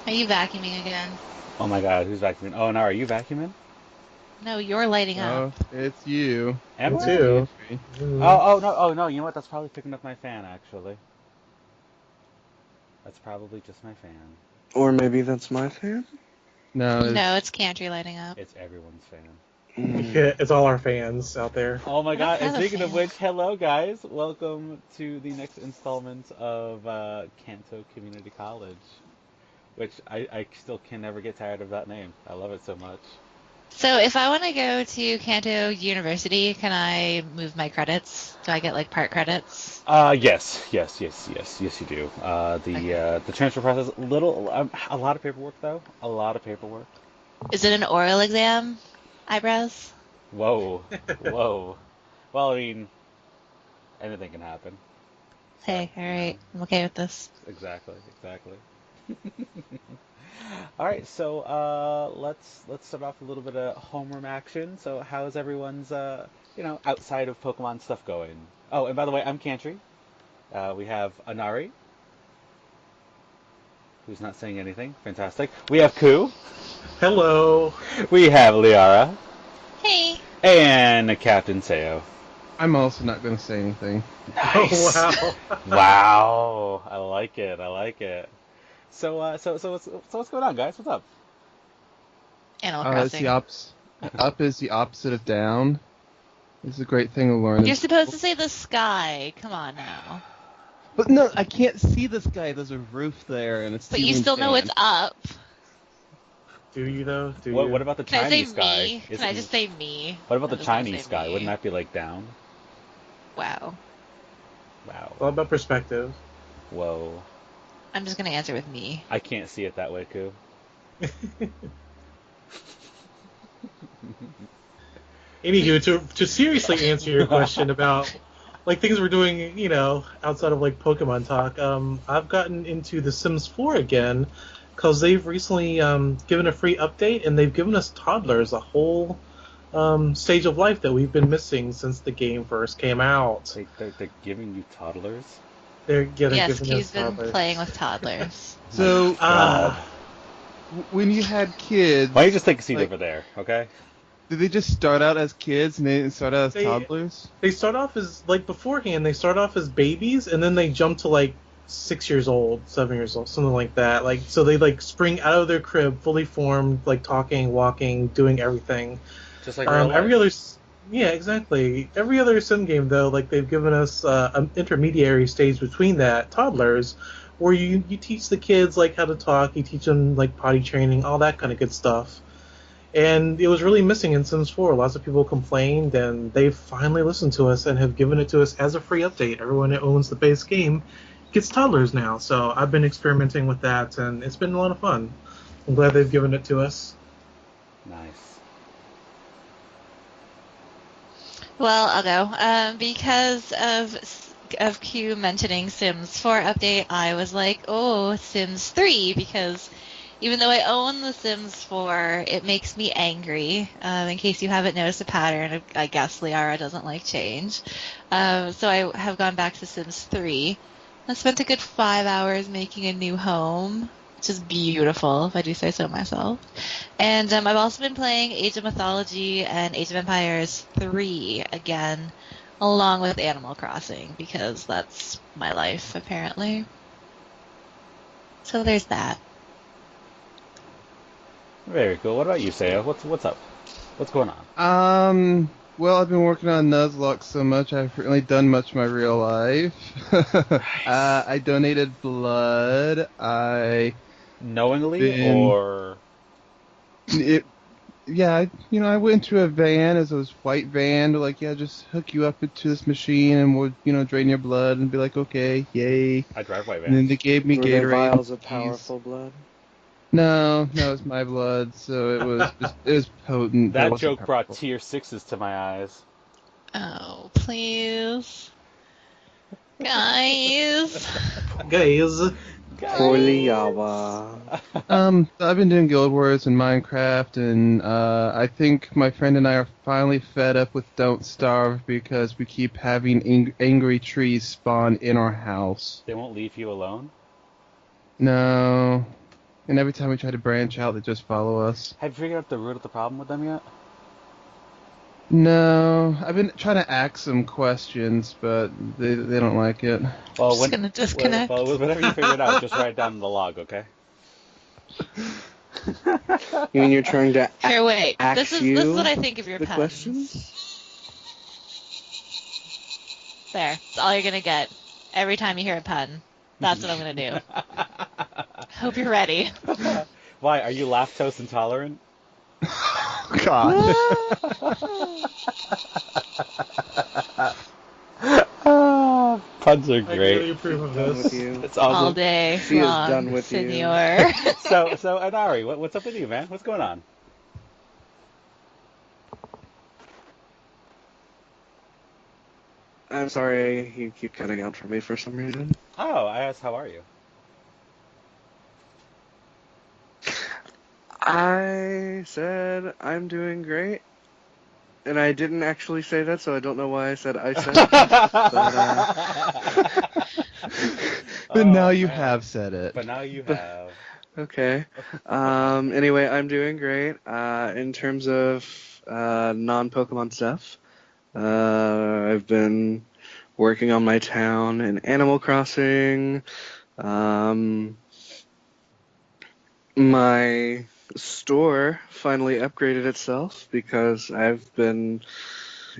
Are you vacuuming again? Oh my god, who's vacuuming? Oh, now are you vacuuming? No, you're lighting up. No, it's you. Am Me It's I? too. Cantree. Mm. Oh no, you know what? That's probably picking up my fan, actually. That's probably just my fan. Or maybe that's my fan? No, No, it's it's Cantry lighting up. It's everyone's fan. Mm. It's all our fans out there. Oh my I don't god, and have a speaking of fan. which, hello guys. Welcome to the next installment of Kanto Community College, which I still can never get tired of that name. I love it so much. So if I want to go to Kanto University, can I move my credits? Do I get like part credits? Yes, you do. Okay. The transfer process, a lot of paperwork though. A lot of paperwork. Is it an oral exam? Eyebrows? Whoa, whoa. Well, I mean, anything can happen. So, Hey, all right. I'm okay with this. exactly. All right, so let's start off with a little bit of homeroom action. So, how's everyone's outside of Pokemon stuff going? Oh, and by the way, I'm Cantry. We have Anari, who's not saying anything. Fantastic. We have Ku. Hello. We have Liara. Hey. And Captain Seo. I'm also not going to say anything. Oh Nice. wow. Wow. I like it. I like it. So what's going on, guys? What's up? Animal It's the Crossing. up is the opposite of down. It's a great thing to learn in You're supposed school. to say the sky. Come on now. But no, I can't see the sky. There's a roof there and a But you ceiling still know it's fan. up. Do you though? Do What you? about the Can I say Chinese sky? me? Can I just say me? What about I'm the just gonna Chinese say sky? Wouldn't me. that be like down? Wow. Wow. It's all about perspective. Whoa. I'm just gonna answer with me. I can't see it that way, Ku. Anywho, to seriously answer your question about like things we're doing, outside of like Pokemon talk, I've gotten into The Sims 4 again because they've recently given a free update and they've given us toddlers a whole stage of life that we've been missing since the game first came out. They're giving you toddlers? They're Yes, giving us Q's been toddlers. playing with toddlers. My So God. Ah. when you had kids, Why don't you just take a seat like, over there, okay? did they just start out as kids and they didn't start out as They toddlers? they start off as like beforehand. They start off as babies, and then they jump to like 6 years old, 7 years old, something like that. Like so, they like spring out of their crib, fully formed, like talking, walking, doing everything. Just like real Every life. other, yeah, exactly. Every other sim game though, like they've given us an intermediary stage between that, toddlers, where you teach the kids like how to talk, you teach them like potty training, all that kind of good stuff. And it was really missing in Sims 4. Lots of people complained, and they've finally listened to us and have given it to us as a free update. Everyone that owns the base game gets toddlers now. So I've been experimenting with that, and it's been a lot of fun. I'm glad they've given it to us. Nice. Well, I'll go. Because of Q mentioning Sims 4 update, I was like, oh, Sims 3, because even though I own the Sims 4, it makes me angry. In case you haven't noticed a pattern, I guess Liara doesn't like change. So I have gone back to Sims 3. I spent a good 5 hours making a new home, which is beautiful, if I do say so myself. And I've also been playing Age of Mythology and Age of Empires 3 again, along with Animal Crossing, because that's my life, apparently. So there's that. Very cool. What about you, Seo? What's up? What's going on? Well, I've been working on Nuzlocke so much, I haven't really done much in my real life. Nice. I donated blood. Knowingly Been, or it, yeah, I went into a van, as this white van, to like, yeah, just hook you up into this machine and we'll, drain your blood and be like, okay, yay. I drive white And then vans. they gave me Were they Gatorade vials of cookies. powerful blood? No, it's my blood, so it was potent, but it That wasn't joke brought powerful. tier sixes to my eyes. Oh, please. Guys. Guys, Holy Guys. Yawa. I've been doing Guild Wars and Minecraft, and I think my friend and I are finally fed up with Don't Starve because we keep having angry trees spawn in our house. They won't leave you alone. No, And every time we try to branch out, they just follow us. Have you figured out the root of the problem with them yet? No, I've been trying to ask them questions, but they don't like it. Well, Just gonna disconnect. whenever you figure it out, just write it down in the log, okay? You mean you're trying to Here, wait. ask This is you what I think of your the puns. questions? There. That's all you're gonna get. Every time you hear a pun. That's what I'm gonna do. Hope you're ready. Why? Are you lactose intolerant? God. Puns are I great. really approve of Done with this. you. It's All awesome. day She is long, done with you. senor. So Anari, what's up with you, man? What's going on? I'm sorry, you keep cutting out for me for some reason. Oh, I asked, how are you? I said I'm doing great, and I didn't actually say that, so I don't know why I said I said. But now Oh, you man. have said it. But now you But- have. Okay. Anyway, I'm doing great. In terms of non-Pokemon stuff, I've been working on my town in Animal Crossing. My store finally upgraded itself because I've been,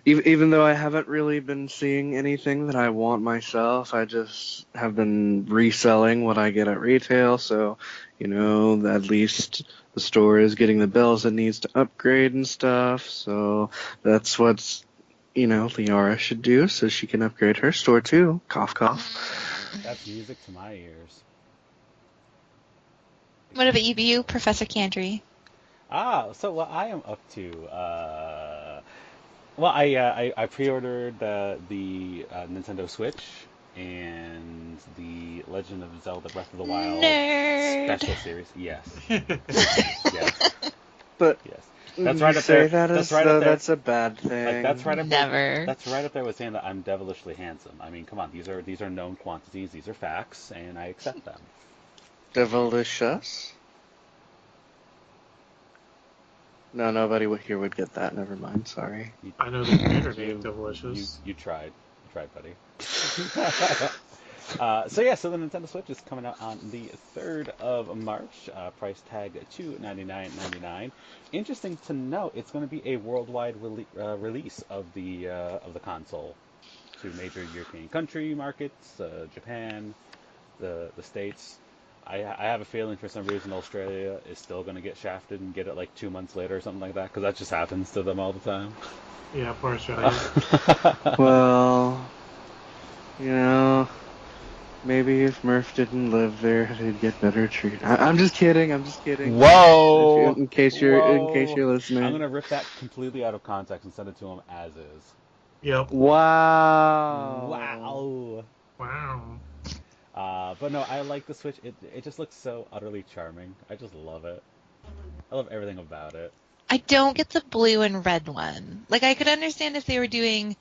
even though I haven't really been seeing anything that I want myself, I just have been reselling what I get at retail. So, at least the store is getting the bells it needs to upgrade and stuff. So that's what's, Liara should do so she can upgrade her store too. Cough, cough. That's music to my ears. What about you, Professor Cantry? So what I am up to, well, I pre-ordered the Nintendo Switch and the Legend of Zelda Breath of the Wild Nerd. Special Series. Yes, yes, But yes. That's right you up say there. that That's as right though up there. that's a bad thing. Like that's right up there. Never. That's right up there with saying that I'm devilishly handsome. I mean, come on, these are known quantities. These are facts, and I accept them. Devilicious? No, nobody here would get that. Never mind. Sorry. I know the computer You, name Delicious. you tried. You tried, buddy. So the Nintendo Switch is coming out on the 3rd of March. Price tag $299.99. Interesting to note, it's going to be a worldwide release of the console to major European country markets, Japan, the States. I have a feeling for some reason Australia is still going to get shafted and get it like 2 months later or something like that, because that just happens to them all the time. Yeah, poor Australia. Well, maybe if Murph didn't live there, they'd get better treatment. I'm just kidding. I'm just kidding. Whoa! In case you're I'm listening. gonna rip that completely out of context and send it to him as is. Yep. Wow. Wow. Wow. But no, I like the Switch. It just looks so utterly charming. I just love it. I love everything about it. I don't get the blue and red one. Like, I could understand if they were doing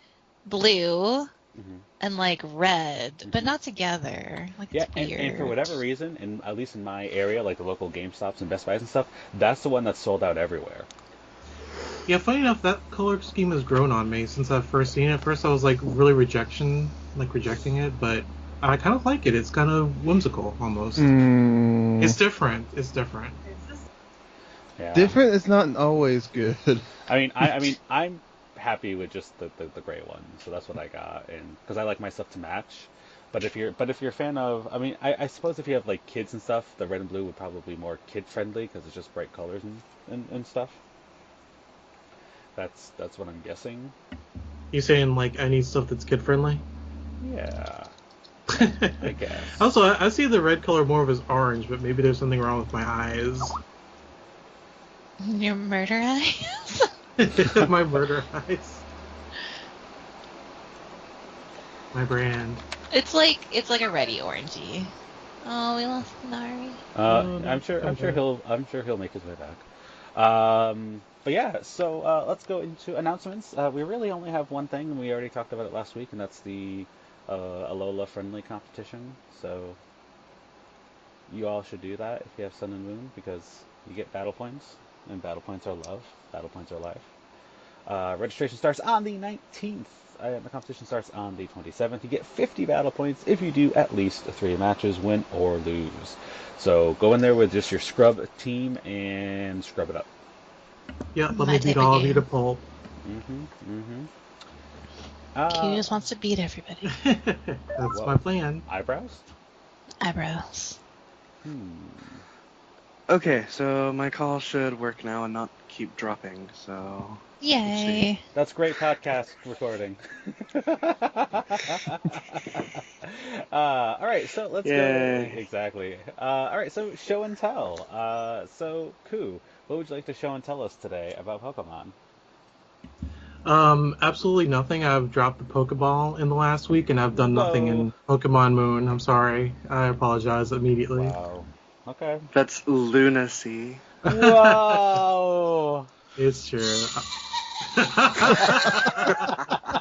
blue Mhm. and, like, red, but not together. Like, Yeah, it's weird. and for whatever reason, and at least in my area, like the local GameStops and Best Buys and stuff, that's the one that's sold out everywhere. Yeah, funny enough, that color scheme has grown on me since I've first seen it. At first, I was like really rejecting it, but I kind of like it. It's kind of whimsical almost. It's different. It's different. Yeah. Different is not always good. I mean, I'm happy with just the gray one, so that's what I got, and because I like my stuff to match. But if you're a fan of, I suppose if you have like kids and stuff, the red and blue would probably be more kid friendly because it's just bright colors and stuff. That's what I'm guessing. You saying like I need stuff that's kid friendly? Yeah, I guess. Also, I see the red color more of as orange, but maybe there's something wrong with my eyes. Your murder eyes? My murder eyes. My brand. It's like a ready orangey. Oh, we lost Nari. I'm sure he'll make his way back. But yeah, so let's go into announcements. We really only have one thing, and we already talked about it last week, and that's the Alola friendly competition. So You all should do that if you have Sun and Moon because you get battle points, and battle points are love. Battle points are life. Registration starts on the 19th. The competition starts on the 27th. You get 50 battle points if you do at least 3 matches, win or lose. So go in there with just your scrub team and scrub it up. Yeah, let My me beat type of all of you to game. pulp. Q just wants to beat everybody. That's Well, my plan. eyebrows? Eyebrows. Okay, so my call should work now and not keep dropping. So let's see. Yay. That's great podcast recording. All right, so let's go. Yay. Exactly. All right, so show and tell. So, Koo, what would you like to show and tell us today about Pokemon? Absolutely nothing. I've dropped the Pokeball in the last week, and I've done nothing Whoa. in Pokemon Moon. I'm sorry. I apologize immediately. Wow. Okay. That's lunacy. Whoa. It's true.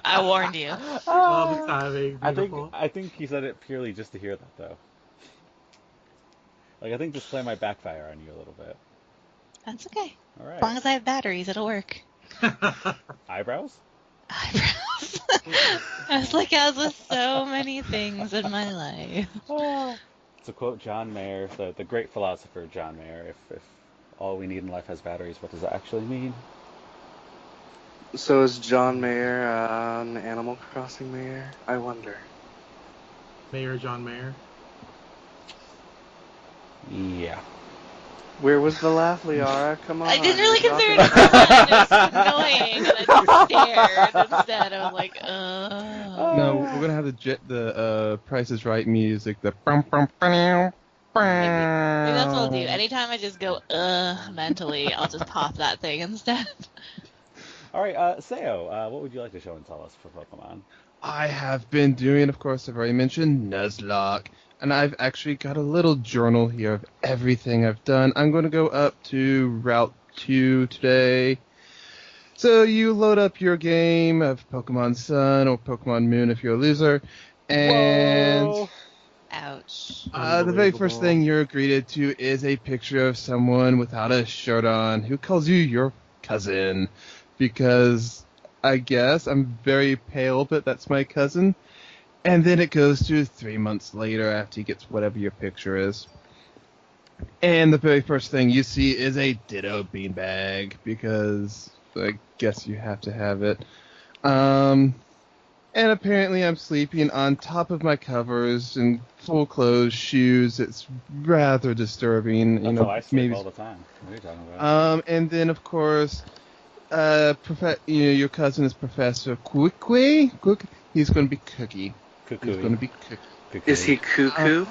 I warned you. All the timing, I think beautiful. I think he said it purely just to hear that though. Like I think this play might backfire on you a little bit. That's okay. All As long right. as I have batteries, it'll work. Eyebrows? Eyebrows. I was like, as with so many things in my life. Oh. To quote John Mayer, the great philosopher John Mayer, if all we need in life has batteries, what does that actually mean? So is John Mayer an Animal Crossing mayor? I wonder. Mayor John Mayer. Yeah. Where was the laugh, Liara? Come on. I didn't really you're consider dropping it the fun. It was ball. just annoying, and I just stared instead. I was like, No, we're gonna have the Price is Right music. The bum, bum, bum, Maybe that's what I'll do. bum. Anytime I just go, mentally, I'll just pop that thing instead. All right, Seo, what would you like to show and tell us for Pokemon? I have been doing, of course, I've already mentioned Nuzlocke, and I've actually got a little journal here of everything I've done. I'm going to go up to Route 2 today. So you load up your game of Pokemon Sun or Pokemon Moon if you're a loser, and Whoa! Ouch. the very first thing you're greeted to is a picture of someone without a shirt on who calls you your cousin, because I guess I'm very pale, but that's my cousin. And then it goes to 3 months later after he gets whatever your picture is. And the very first thing you see is a Ditto beanbag, because I guess you have to have it. And apparently I'm sleeping on top of my covers in full clothes, shoes. It's rather disturbing. That's how I sleep all the time. What are you talking about? And then, of course, your cousin is Professor Quickly. He's going to be Cookie. He's going to Cuckoo. be Cookie. Is he cuckoo?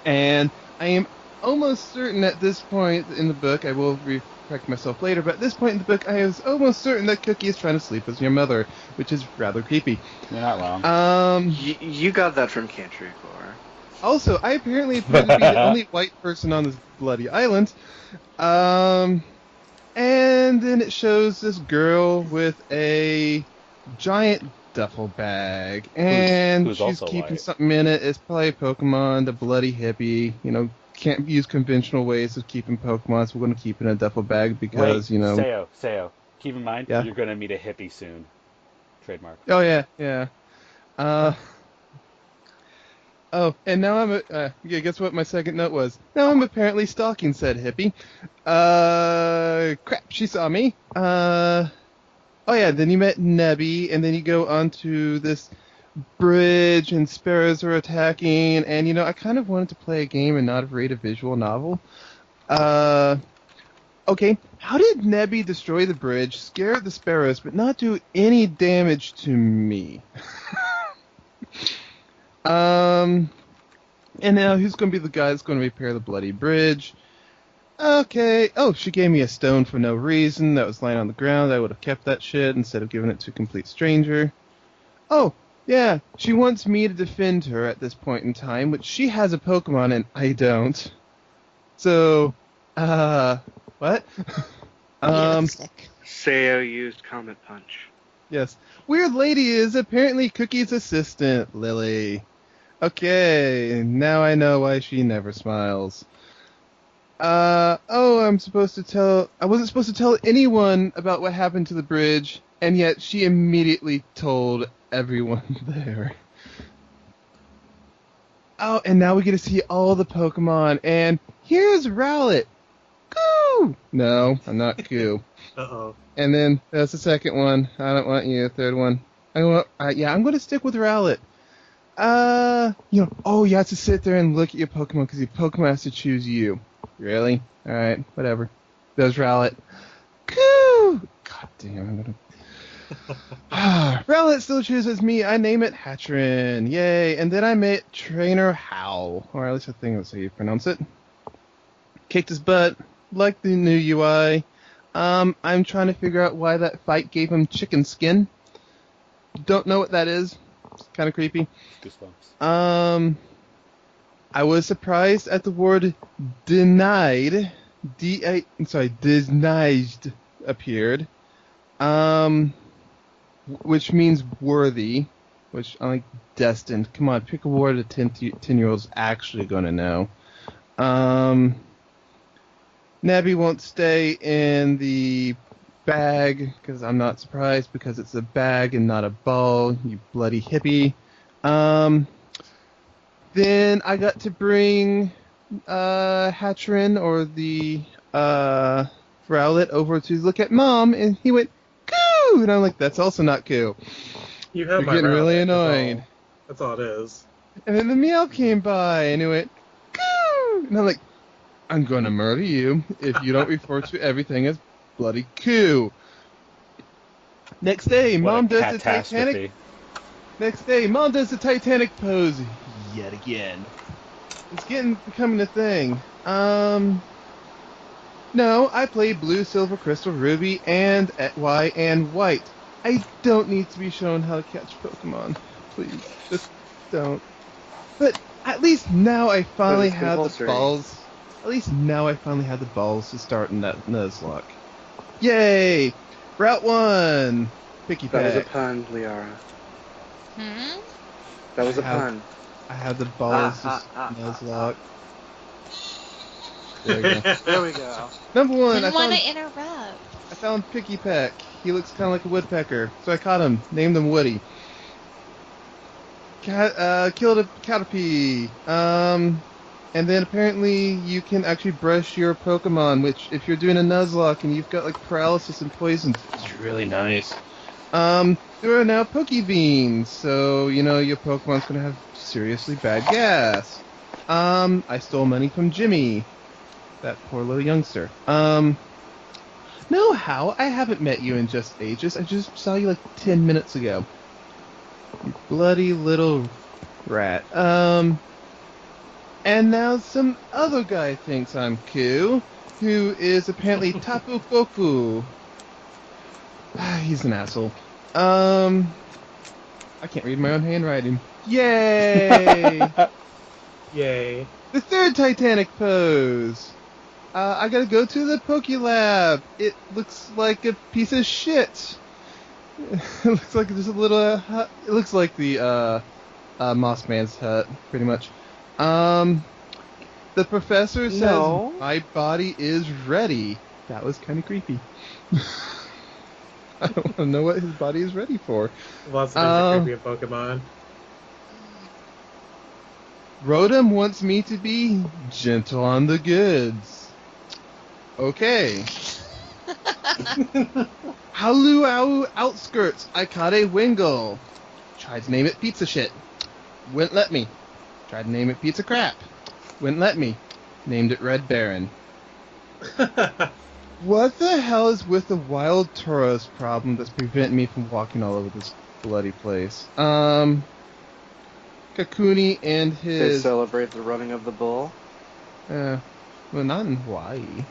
And I am almost certain at this point in the book, I will correct myself later, but at this point in the book, I was almost certain that Cookie is trying to sleep with your mother, which is rather creepy. You're not wrong. You got that from Cantricor. Also, I apparently appear to be the only white person on this bloody island. And then it shows this girl with a giant duffel bag, and who's she's also keeping white. something in it. It's probably Pokemon, the bloody hippie. Can't use conventional ways of keeping Pokemon, so we're going to keep it in a duffel bag because, Wait, Seo, keep in mind, Yeah. you're going to meet a hippie soon. Trademark. Oh, yeah. And now guess what my second note was? Now I'm apparently stalking said hippie. Crap, she saw me. Oh yeah, then you met Nebby, and then you go onto this bridge, and sparrows are attacking, and I kind of wanted to play a game and not read a visual novel. Okay, how did Nebby destroy the bridge, scare the sparrows, but not do any damage to me? And now who's going to be the guy that's going to repair the bloody bridge? Okay. Oh, she gave me a stone for no reason that was lying on the ground. I would have kept that shit instead of giving it to a complete stranger. Oh, yeah. She wants me to defend her at this point in time, which she has a Pokemon and I don't. So, what? Stick. Seo used Comet Punch. Yes. Weird Lady is apparently Cookie's assistant, Lily. Okay, now I know why she never smiles. I wasn't supposed to tell anyone about what happened to the bridge, and yet she immediately told everyone there. Oh, and now we get to see all the Pokemon, and here's Rowlet. Coo! No, I'm not Coo. Uh-oh. And then that's the second one. I don't want you. Third one. I'm going to stick with Rowlet. You have to sit there and look at your Pokemon because your Pokemon has to choose you. Really? Alright, whatever. There's Rowlet. Coo! God damn, I'm gonna... Rowlet still chooses me. I name it Hatcherin. Yay. And then I met Trainer Howl. Or at least I think that's how you pronounce it. Kicked his butt. Like the new UI. I'm trying to figure out why that fight gave him chicken skin. Don't know what that is. It's kind of creepy. Goosebumps. I was surprised at the word denied. Denied appeared. Which means worthy. Which I'm like destined. Come on, pick a word a 10-year-old's actually gonna know. Nabby won't stay in the bag, because I'm not surprised, because it's a bag and not a ball, you bloody hippie. Then I got to bring Hatcherin, or the Rowlet, over to look at Mom, and he went, Coo! And I'm like, that's also not Coo. You have You're my getting really rabbit, annoyed. That's all it is. And then the meow came by, and he went, Coo! And I'm like, I'm gonna murder you if you don't refer to everything as bloody Coo. Next day, Mom does the Titanic. Next day, Mom does the Titanic pose yet again. It's becoming a thing. No, I play Blue, Silver, Crystal, Ruby, and Y and White. I don't need to be shown how to catch Pokemon. Please, just don't. But at least now I finally have the balls. At least now I finally have the balls to start in that Nuzlocke. Yay! Route 1! Picky That pack. was a pun, Liara. Hmm? That was a pun. I have the balls to Nuzlocke. There we go. There we go. Number 1, Didn't want to interrupt. I found Picky Peck. He looks kind of like a woodpecker, so I caught him. Named him Woody. Killed a Caterpie. And then apparently you can actually brush your Pokemon, which if you're doing a Nuzlocke and you've got like paralysis and poison, it's really nice. There are now Pokebeans, so your Pokemon's gonna have seriously bad gas. I stole money from Jimmy, that poor little youngster. No, how? I haven't met you in just ages. I just saw you like 10 minutes ago. You bloody little rat. And now some other guy thinks I'm Coo, who is apparently Tapu Koku. He's an asshole. I can't read my own handwriting. Yay! Yay. The third Titanic pose. I gotta go to the Pokélab. It looks like a piece of shit. It looks like there's a little hut. It looks like the Moss Man's hut, pretty much. The professor says my body is ready. That was kind of creepy. I don't want to know what his body is ready for. Lots of things are creepy in Pokemon. Rotom wants me to be gentle on the goods. Okay. Haluau outskirts. I caught a Wingull. Tried to name it Pizza Shit. Wouldn't let me. Tried to name it Pizza Crap. Wouldn't let me. Named it Red Baron. What the hell is with the wild Tauros problem that's preventing me from walking all over this bloody place? Kakuni and his... They celebrate the running of the bull? Well, not in Hawaii.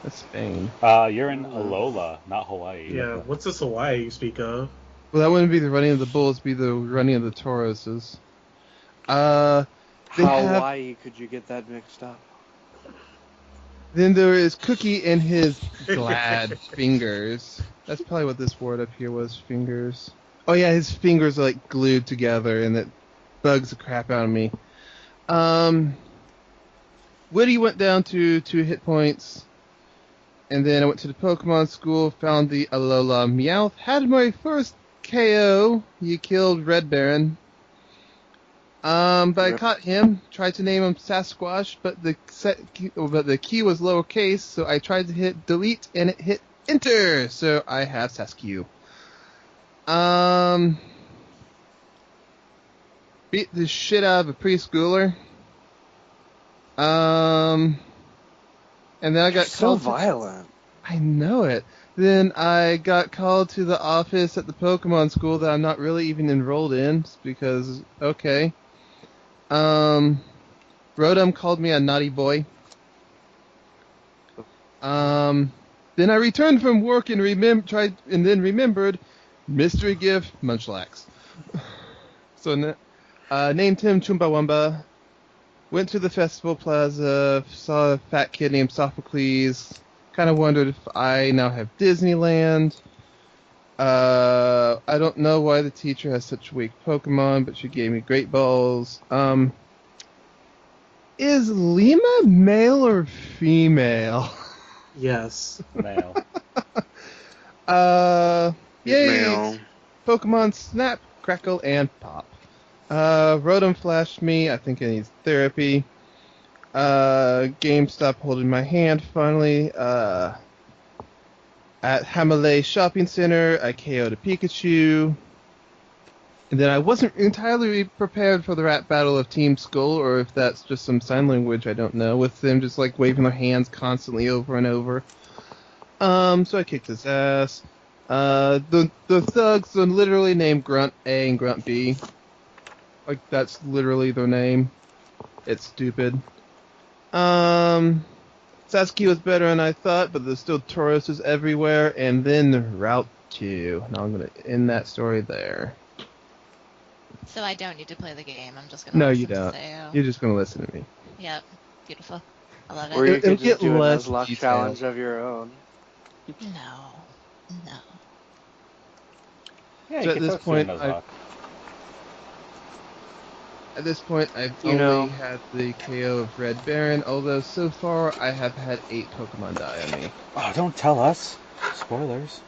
That's Spain. You're in Alola, not Hawaii. Yeah, what's this Hawaii you speak of? Well, that wouldn't be the running of the bulls, it'd be the running of the Tauroses. Hawaii, could you get that mixed up? Then there is Cookie and his glad fingers. That's probably what this word up here was, fingers. Oh yeah, his fingers are like glued together, and bugs the crap out of me. Woody went down to 2 hit points, and then I went to the Pokemon school, found the Alola Meowth, had my first KO. He killed Red Baron. But I caught him, tried to name him Sasquatch, but the key was lowercase, so I tried to hit delete, and it hit enter, so I have Saskew. Beat the shit out of a preschooler. And then I got so called violent. I know it. Then I got called to the office at the Pokemon school that I'm not really even enrolled in, because, okay. Rotom called me a naughty boy. Then I returned from work and remembered mystery gift Munchlax. So named him Chumbawamba. Went to the festival plaza, saw a fat kid named Sophocles. Kind of wondered if I now have Disneyland. I don't know why the teacher has such weak Pokemon, but she gave me great balls. Is Lima male or female? Yes. Male. Yay! Male. Pokemon Snap, Crackle, and Pop. Rotom flashed me. I think it needs therapy. Game stopped holding my hand finally. At Hamalei Shopping Center, I KO'd a Pikachu. And then I wasn't entirely prepared for the rap battle of Team Skull, or if that's just some sign language, I don't know, with them just like waving their hands constantly over and over. So I kicked his ass. The thugs are literally named Grunt A and Grunt B. Like, that's literally their name. It's stupid. Sasuke was better than I thought, but there's still Tauruses everywhere, and then Route 2. Now I'm gonna end that story there. So I don't need to play the game. I'm just gonna No, listen you don't. to Sayo. You're just gonna listen to me. Yep. Beautiful. I love Or it. you It'll could just get do a less Nuzlocke detailed. challenge of your own. No. No. Yeah, So you at can this toast point, to a Nuzlocke. I've You only know- had the KO of Red Baron, although so far I have had 8 Pokemon die on me. Oh, don't tell us. Spoilers.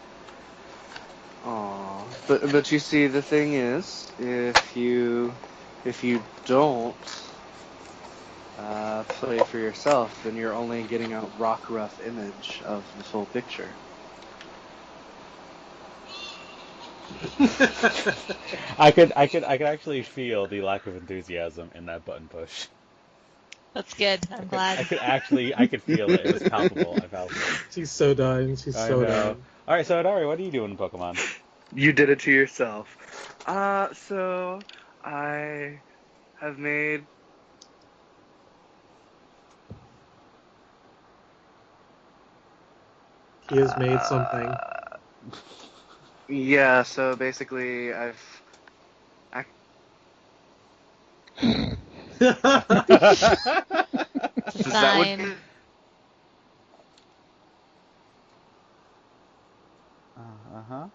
Aw. But you see, the thing is, if you don't play for yourself, then you're only getting a rock rough image of the full picture. I could actually feel the lack of enthusiasm in that button push. That's good. I'm glad. I could feel it. It was palpable. I felt it. She's so done. She's I so know. done. All right, so Adari, what are you doing in Pokemon? You did it to yourself. So I have made. He has made something. Yeah, so basically I've. It's That would. fine. Uh-huh.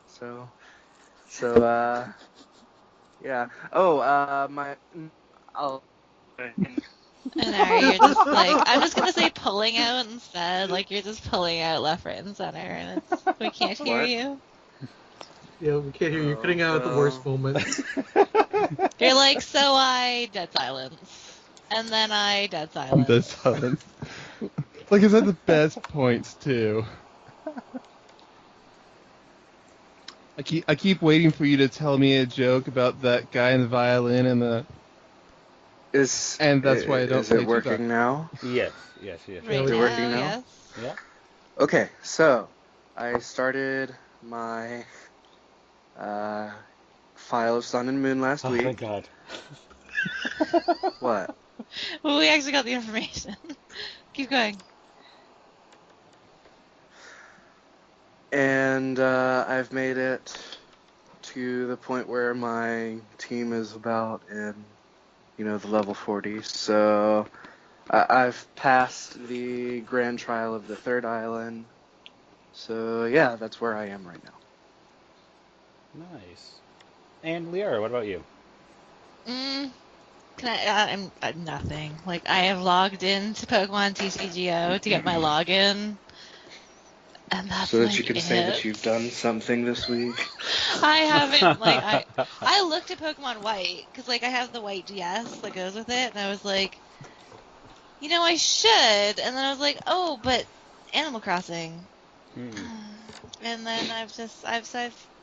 So, yeah. Oh, I'll. And now you're just like, I'm just gonna say pulling out instead. Like you're just pulling out left, right, and center, and we can't hear What? you. Yeah, we can't hear you. You're cutting out at the worst moments. You're like, so I dead silence, and then I dead silence. Dead silence. Like, it's at the best points, too. I keep waiting for you to tell me a joke about that guy in the violin and the... And that's why I don't Is play it working now? Yes. Right Is it now, working now? yes. Yeah. Okay, so I started my file of Sun and Moon last Oh, week. thank God. What? Well, we actually got the information. Keep going. And I've made it to the point where my team is about in, the level 40. So I've passed the grand trial of the third island. So yeah, that's where I am right now. Nice. And Liara, what about you? Mm, can I'm nothing. Like I have logged into Pokemon TCGO to get my login, and that's So that you like can say that it. you've done something this week. I haven't like I looked at Pokemon White because like I have the White DS that goes with it, and I was like, I should, and then I was like, oh, but Animal Crossing, Hmm. and then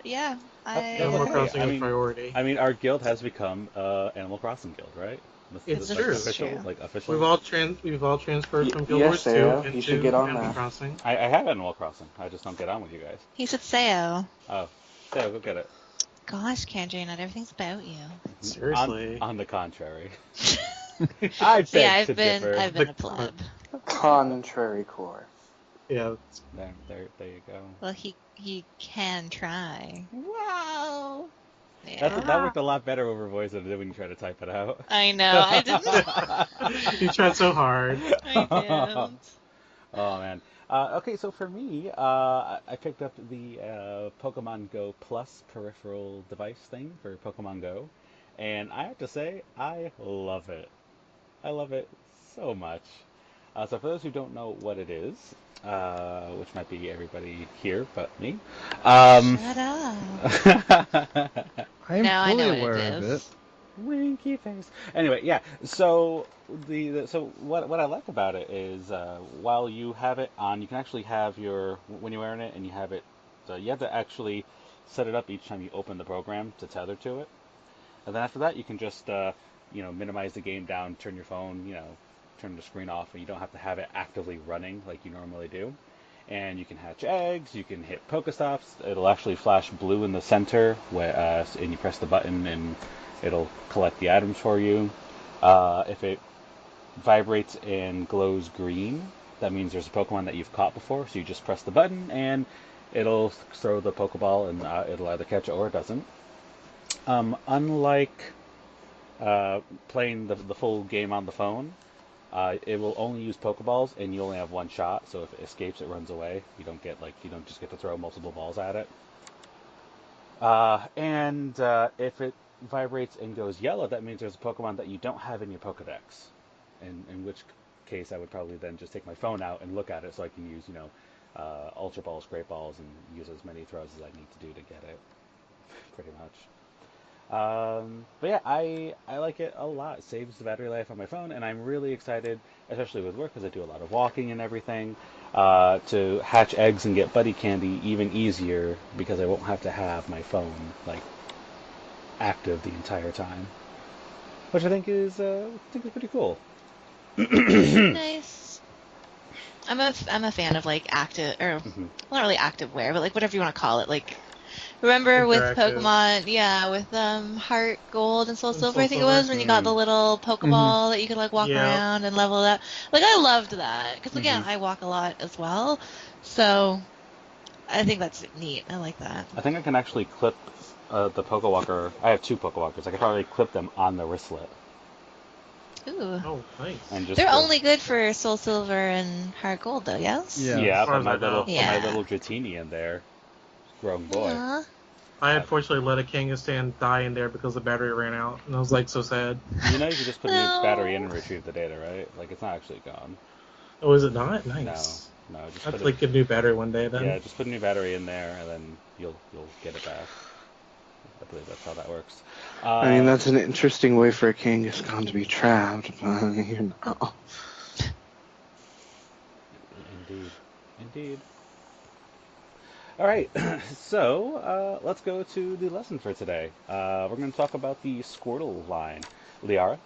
yeah, That's Animal okay. I Crossing is priority. I mean, our guild has become Animal Crossing guild, right? This It's is like true. this is official, true. like official. We've all transferred from Guild Yes, Wars 2 Sayo, you should into get on Animal that. Crossing. I have Animal Crossing. I just don't get on with you guys. He said Sayo. Oh, so go get it. Gosh, Kendra, not everything's about you. Seriously. On the contrary, I So yeah, beg to differ. I've been a pleb. Contrary core. Yeah. There you go. Well, he can try. Wow. That Yeah. worked a lot better over voice than it did when you try to type it out. I know. I didn't. You tried so hard. I didn't. Oh man. Okay, so for me, I picked up the Pokemon Go Plus peripheral device thing for Pokemon Go, and I have to say, I love it. I love it so much. So for those who don't know what it is, which might be everybody here but me, Shut up. I am No, I fully know what it aware of it. is. winky face. Anyway, yeah. So so what I like about it is while you have it on, you can actually have your when you're wearing it and you have it. So you have to actually set it up each time you open the program to tether to it, and then after that you can just minimize the game down, turn your phone, turn the screen off, and you don't have to have it actively running like you normally do. And you can hatch eggs, you can hit Pokestops. It'll actually flash blue in the center, and you press the button and it'll collect the items for you. If it vibrates and glows green, that means there's a Pokemon that you've caught before, so you just press the button and it'll throw the Pokeball and it'll either catch it or it doesn't. Unlike playing the full game on the phone, it will only use Pokeballs, and you only have one shot. So if it escapes, it runs away. You don't just get to throw multiple balls at it. And if it vibrates and goes yellow, that means there's a Pokemon that you don't have in your Pokedex. In which case, I would probably then just take my phone out and look at it, so I can use Ultra Balls, Great Balls, and use as many throws as I need to do to get it. Pretty much. But yeah, I like it a lot. It saves the battery life on my phone, and I'm really excited, especially with work, because I do a lot of walking and everything, to hatch eggs and get buddy candy even easier because I won't have to have my phone like active the entire time, which I think is pretty cool. Nice. I'm a fan of like active or Mhm. well, not really active wear, but like whatever you want to call it. Like remember with Interactive. Pokemon, yeah, with Heart Gold and Soul And Silver, Soul I think it Silver. was when you got the little Hmm. Pokeball that you could like walk Yeah. around and level it up. Like I loved that because again, Mhm. I walk a lot as well, so I think that's neat. I like that. I think I can actually clip the Pokewalker. I have two Pokewalkers. I could probably clip them on the wristlet Ooh, Oh, nice. and just they're go. only good for Soul Silver and Heart Gold though. Yes. Yeah. As Yeah, far but as I know. put my Yeah. little Dratini in there, grown boy. Aw. I Uh, unfortunately let a Kangaskhan die in there because the battery ran out, and I was like so sad. you can just put a new battery in No. and retrieve the data, right? Like it's not actually gone. Oh, is it not? No, Nice. no, just I have put to it. like get a new battery one day then. Yeah, just put a new battery in there, and then you'll get it back. I believe that's how that works. I mean, Uh, that's an interesting way for a Kangaskhan to be trapped, but indeed, indeed. All right, so let's go to the lesson for today. We're going to talk about the Squirtle line. Liara,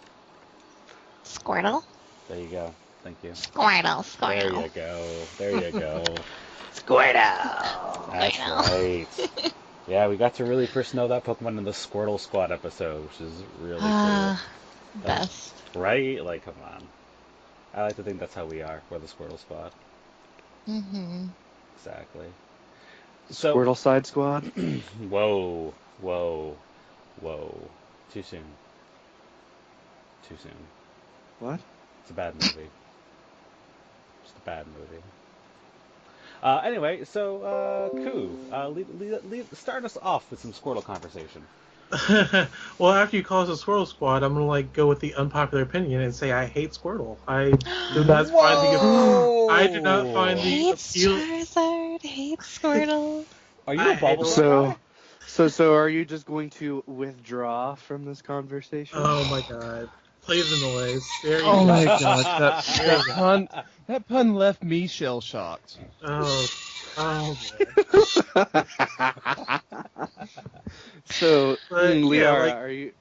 Squirtle. there you go. Thank you. Squirtle. There Squirtle. you go. There you go. Squirtle. I That's know. right. Yeah, we got to really first know that Pokemon in the Squirtle Squad episode, which is really cool. Ah, That was, best. right? Like, come on. I like to think that's how we are. We're the Squirtle Squad. Mm-hmm. Exactly. So, Squirtle Side Squad. whoa, whoa, whoa. Too soon. Too soon. What? It's a bad movie. Just a bad movie. Anyway, so Koo, start us off with some Squirtle conversation. Well, after you call us a Squirtle Squad, I'm gonna like go with the unpopular opinion and say I hate Squirtle. Do not find the I do not find Whoa! the Hates appeal. Charizard, hates Squirtle. Are you a I don't. Bulbasaur So, guy? so are you just going to withdraw from this conversation? Oh my god! Play the noise. There you Oh go. my gosh, that There that you go. pun that pun left me shell shocked. Oh, oh boy. So, But yeah, Liara, like are you?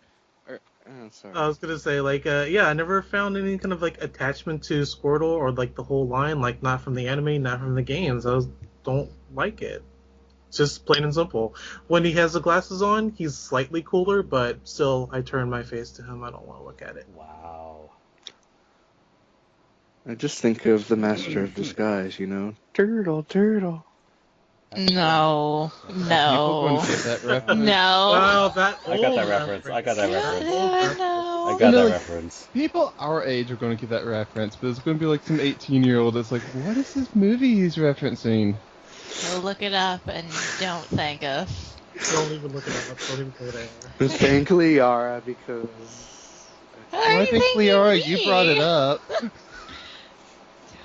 Oh, sorry. I was gonna say, like, yeah, I never found any kind of like attachment to Squirtle or like the whole line, like not from the anime, not from the games. Don't like it. It's just plain and simple. When he has the glasses on, he's slightly cooler, but still, I turn my face to him. I don't want to look at it. Wow. I just think of the Master of Disguise. Turtle, turtle. No, People going no, to get that reference. no. Wow, that I got old that reference. I got that reference. Old I reference. I know. got that like, reference. people our age are going to get that reference, but it's going to be like some 18-year-old that's like, what is this movie he's referencing? Go look it up and don't thank us. Don't even look it up. Don't even go there. Thank Liara because Why Well, are I you think thanking Liara, me? you brought it up.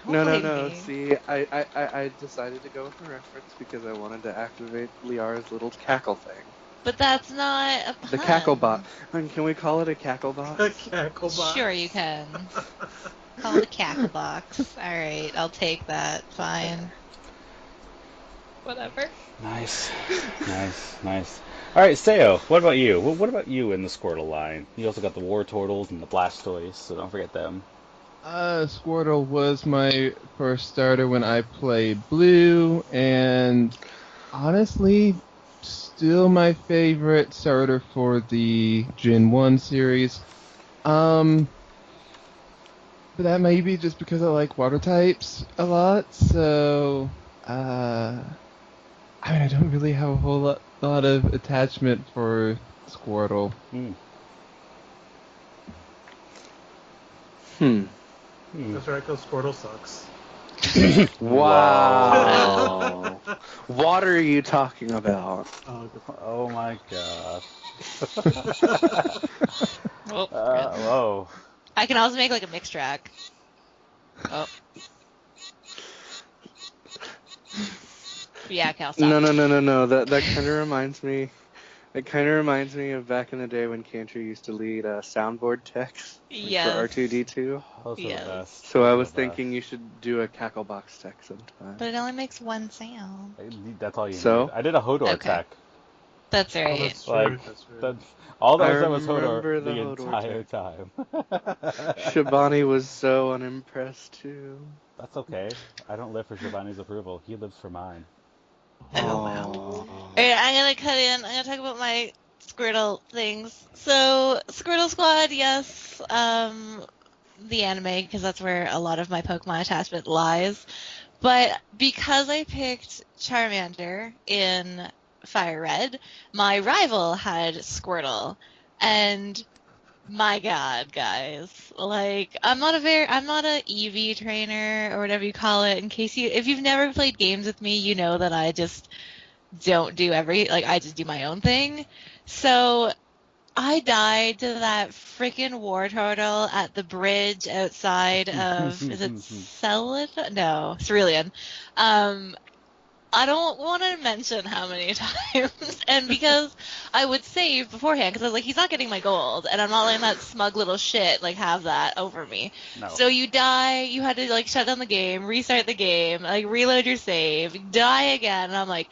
Don't no. blame me. See, I decided to go with the reference because I wanted to activate Liara's little cackle thing. But that's not a The pun. cackle bot. Can we call it a cackle bot? A cackle box. Sure you can. Call it a cackle box. Alright, I'll take that. Fine. Whatever. Nice. Nice. All right, Seo, what about you? What about you in the Squirtle line? You also got the War Turtles and the Blastoise, so don't forget them. Squirtle was my first starter when I played Blue, and honestly, still my favorite starter for the Gen 1 series. But that may be just because I like water types a lot, so, I don't really have a whole lot of attachment for Squirtle. Hmm. Hmm. That's right, because Squirtle sucks. Wow. What are you talking about? Oh, good. Oh my gosh. Oh, Whoa. I can also make like a mix track. Oh. Yeah, Cal, stop. No. That kind of reminds me. It kind of reminds me of back in the day when Cantor used to lead soundboard techs for Yes. R2D2. Those are the Yes. best. So I Those are was the thinking best. you should do a cackle box tech sometime. But it only makes one sound. That's all you So? need. I did a Hodor Okay. tech. That's Oh, right. that's true. Like, That's true. that, all that I was done was Hodor remember the the Hodor entire tech. time. Shabani was so unimpressed too. That's okay. I don't live for Shivani's approval. He lives for mine. Oh, wow. Aww. Alright, I'm gonna cut in. I'm gonna talk about my Squirtle things. So, Squirtle Squad, yes. The anime, because that's where a lot of my Pokemon attachment lies. But because I picked Charmander in Fire Red, my rival had Squirtle. And my God, guys. Like, I'm not a EV trainer or whatever you call it. If you've never played games with me, you know that I just don't do I just do my own thing. So I died to that freaking war turtle at the bridge outside of, is it Celadon? No, Cerulean. I don't want to mention how many times, and because I would save beforehand, because I was like, he's not getting my gold, and I'm not letting that smug little shit like have that over me. No. So you die, you had to like shut down the game, restart the game, like reload your save, die again, and I'm like,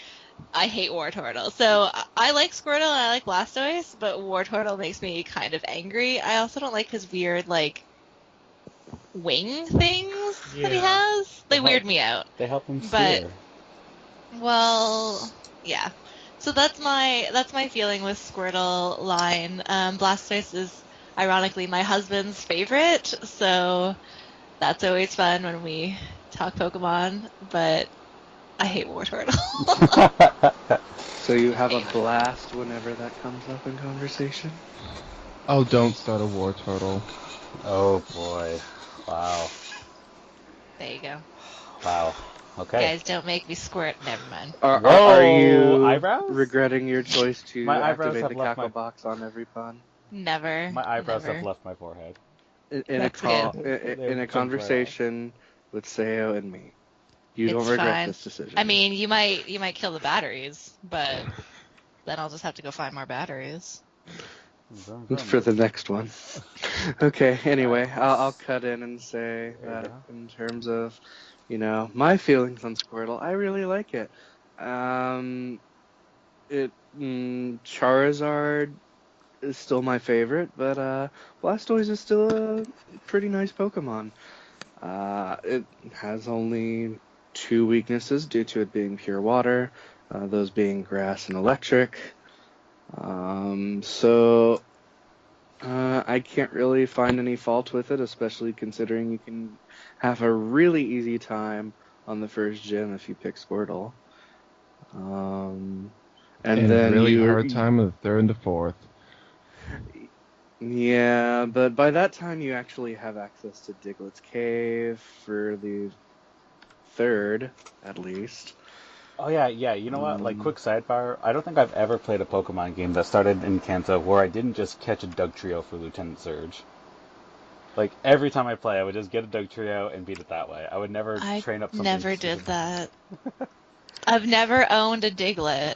I hate War Turtle. So I like Squirtle and I like Blastoise, but War Turtle makes me kind of angry. I also don't like his weird like wing things that he Yeah. has. They weird me out. They help him But steer. well, yeah. So that's my feeling with Squirtle line. Blastoise is ironically my husband's favorite, so that's always fun when we talk Pokemon. But I hate War Turtle. So you have a blast whenever that comes up in conversation? Oh, don't start a war turtle. Oh boy. Wow. There you go. Wow. Okay. Guys, don't make me squirt. Never mind. Are Whoa! you Eyebrows? regretting your choice My to eyebrows activate have the left cackle my box on every pun? Never. my eyebrows have Never. left my forehead. In a That's good. in a Jumped right off. conversation with Sayo and me. You don't It's regret fine. this decision. I mean, you might kill the batteries, but then I'll just have to go find more batteries. Vroom, vroom. For the next one. Okay, anyway, Alright. I'll cut in and say There you that go. in terms of, my feelings on Squirtle, I really like it. Charizard is still my favorite, but Blastoise is still a pretty nice Pokemon. It has only two weaknesses due to it being pure water, those being grass and electric. So I can't really find any fault with it, especially considering you can have a really easy time on the first gym if you pick Squirtle. And a then really hard time with the third and the fourth. Yeah, but by that time you actually have access to Diglett's Cave for the third, at least. Oh yeah. You know what? Like, Um, quick sidebar. I don't think I've ever played a Pokemon game that started in Kanto where I didn't just catch a Dugtrio for Lieutenant Surge. Like, every time I play, I would just get a Dugtrio and beat it that way. I would never I train up something never did specific. that. I've never owned a Diglett.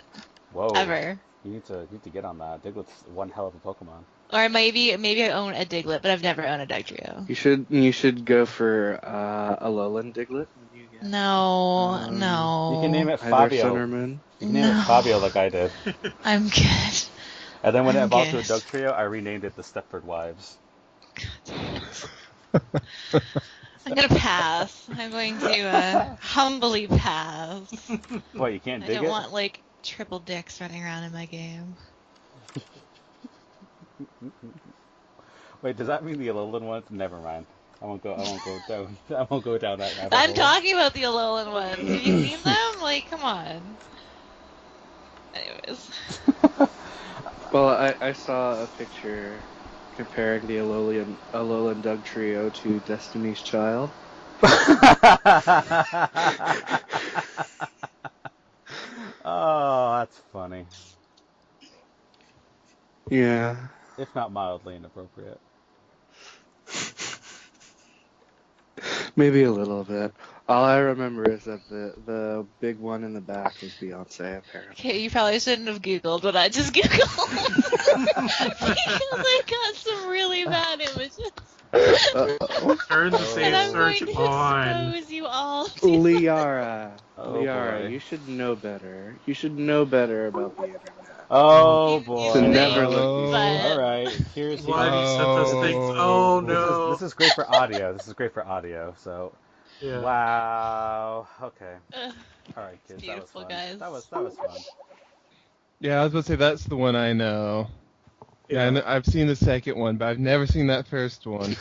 Whoa. Ever. You need to get on that. Diglett's one hell of a Pokemon. Or maybe I own a Diglett, but I've never owned a Dugtrio. you should go for a Alolan Diglett when you get No, You can name no, it either Sun Fabio. or Moon. You can name it no. Fabio like I did. I'm good. And then when it I'm evolved to a good. Dugtrio, I renamed it the Stepford Wives. I'm gonna pass. I'm going to humbly pass. What, you can't I dig don't it? want like triple dicks running around in my game. Wait, does that mean the Alolan ones? Never mind. I won't go down. I won't go down that rabbit I'm hole. talking about the Alolan ones. Have you seen them? Like, come on. Anyways. Well, I saw a picture comparing the Alolan Dugtrio to Destiny's Child. Oh, that's funny. Yeah. If not mildly inappropriate. Maybe a little bit. All I remember is that the big one in the back was Beyonce, apparently. Okay, you probably shouldn't have Googled what I just Googled. Because I got some really bad images. Uh-oh. Turn the And save I'm search going to on. expose you all to Liara. Oh Liara, boy. you should know better. You should know better about the internet. Oh you To boy. never think, look Oh. these but All right. Here's Why have you sent us things? Oh no. this is great for audio. This is great for audio. So, Yeah. wow. Okay. ugh, All right, it's kids. That was beautiful, fun. guys. That was fun. Yeah, I was going to say that's the one I know. Yeah, Yeah. I've seen the second one, but I've never seen that first one.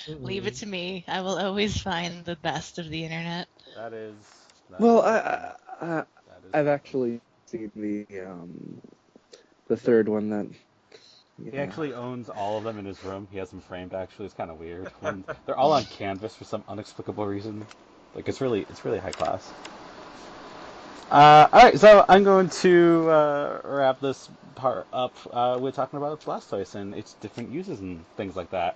Leave it to me. I will always find the best of the internet. That is. That Well, is funny. That is I've funny. actually seen the third one that He yeah. actually owns all of them in his room. He has them framed. Actually, it's kind of weird. When they're all on canvas for some unexplicable reason. Like, it's really high class. All right, so I'm going to wrap this part up with talking about Blastoise and its different uses and things like that.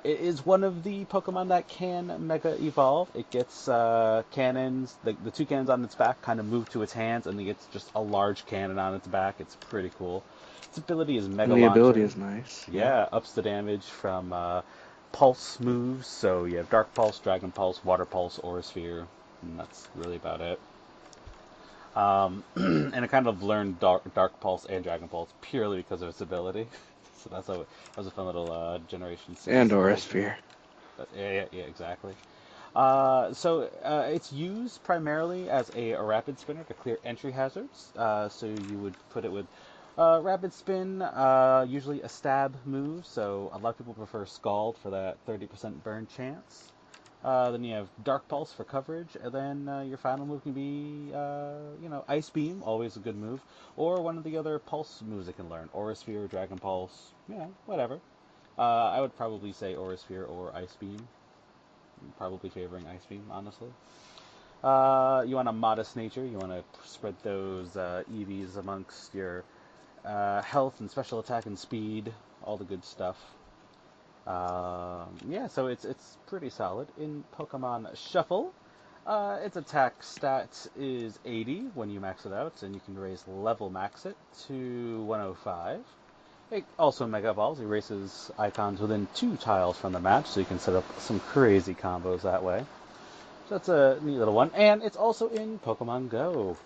It is one of the Pokemon that can Mega Evolve. It gets cannons, the two cannons on its back kind of move to its hands, and it gets just a large cannon on its back. It's pretty cool. Its ability is Mega And the ability Launcher. is nice. Yeah, ups the damage from Pulse moves. So you have Dark Pulse, Dragon Pulse, Water Pulse, Aura Sphere, and that's really about it. And I kind of learned Dark Pulse and Dragon Pulse purely because of its ability. So that was a fun little Generation 6 And Aura evolution. Sphere. But, yeah, exactly. So it's used primarily as a rapid spinner to clear entry hazards. So you would put it with rapid spin, usually a stab move. So a lot of people prefer Scald for that 30% burn chance. Then you have Dark Pulse for coverage, and then your final move can be, Ice Beam, always a good move, or one of the other Pulse moves it can learn, Aura Sphere, Dragon Pulse, whatever. I would probably say Aura Sphere or Ice Beam, probably favoring Ice Beam, honestly. You want a modest nature. You want to spread those EVs amongst your health and special attack and speed, all the good stuff. Yeah, so it's pretty solid. In Pokemon Shuffle, its attack stat is 80 when you max it out, and you can raise level max it to 105. It also Mega Evolves, erases icons within 2 tiles from the match, so you can set up some crazy combos that way. So that's a neat little one. And it's also in Pokemon Go.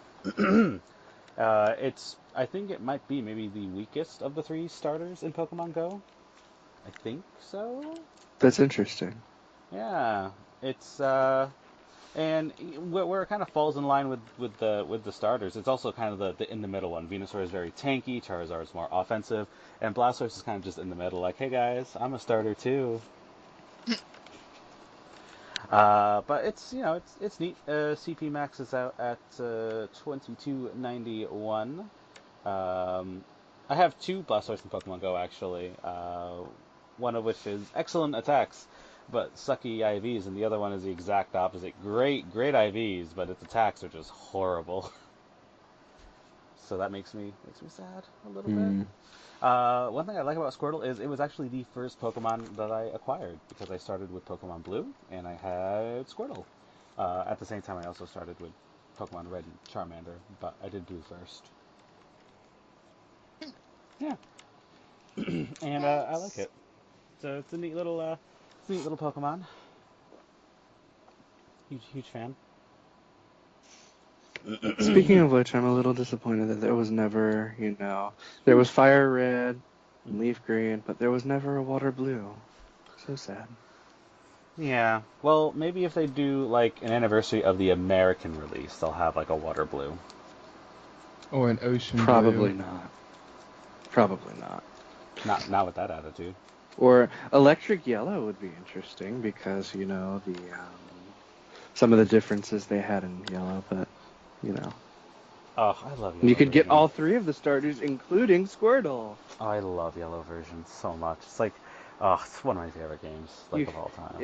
I think it might be maybe the weakest of the 3 starters in Pokemon Go. I think so. That's interesting. Yeah, it's and where it kind of falls in line with the starters, it's also kind of the in the middle one. Venusaur is very tanky, Charizard is more offensive, and Blastoise is kind of just in the middle. Like, hey guys, I'm a starter too. But it's neat. CP max is out at 2291. I have 2 Blastoise in Pokemon Go actually. One of which is excellent attacks, but sucky IVs, and the other one is the exact opposite. Great IVs, but its attacks are just horrible. So that makes me sad a little bit. One thing I like about Squirtle is it was actually the first Pokemon that I acquired, because I started with Pokemon Blue and I had Squirtle. At the same time, I also started with Pokemon Red and Charmander, but I did Blue first. Yeah, and I like it. So it's a neat little Pokemon. Huge fan. Speaking of which, I'm a little disappointed that there was never, there was Fire Red and Leaf Green, but there was never a Water Blue. So sad. Yeah. Well, maybe if they do like an anniversary of the American release, they'll have like a Water Blue. Or an ocean Probably blue. not. Probably not. Not with that attitude. Or Electric Yellow would be interesting because, some of the differences they had in Yellow, but, Oh, I love Yellow You could get version. all 3 of the starters, including Squirtle. Oh, I love Yellow version so much. It's like, oh, it's one of my favorite games, like, of all time.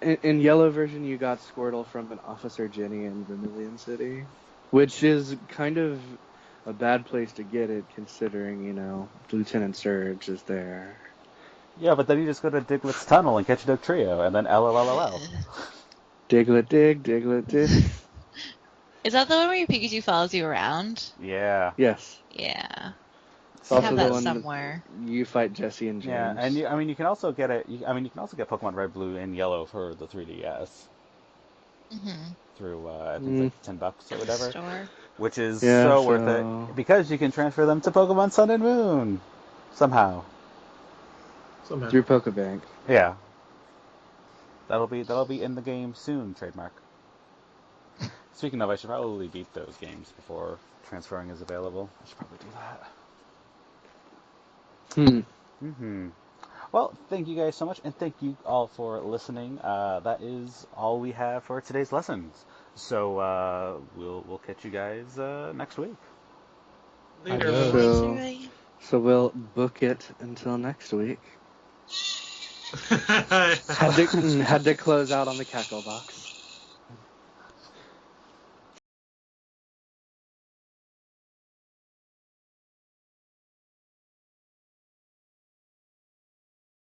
In Yellow version, you got Squirtle from an Officer Jenny in Vermilion City, which is kind of a bad place to get it, considering, Lieutenant Surge is there. Yeah, but then you just go to Diglett's Tunnel and catch a Dugtrio, and then LOLOL. Diglett dig, Diglett dig. Is that the one where your Pikachu follows you around? Yeah. Yes. Yeah. It's I also have the that one somewhere. you fight Jesse and James. Yeah, and you can also get it. You can also get Pokemon Red, Blue, and Yellow for the 3DS through I think it's like $10 or whatever, Store. which is so worth it because you can transfer them to Pokemon Sun and Moon somehow. Through Pokebank. Yeah, that'll be in the game soon. Trademark. Speaking of, I should probably beat those games before transferring is available. I should probably do that. Well, thank you guys so much, and thank you all for listening. That is all we have for today's lessons. So we'll catch you guys next week. So we'll book it until next week. Had to close out on the cackle box.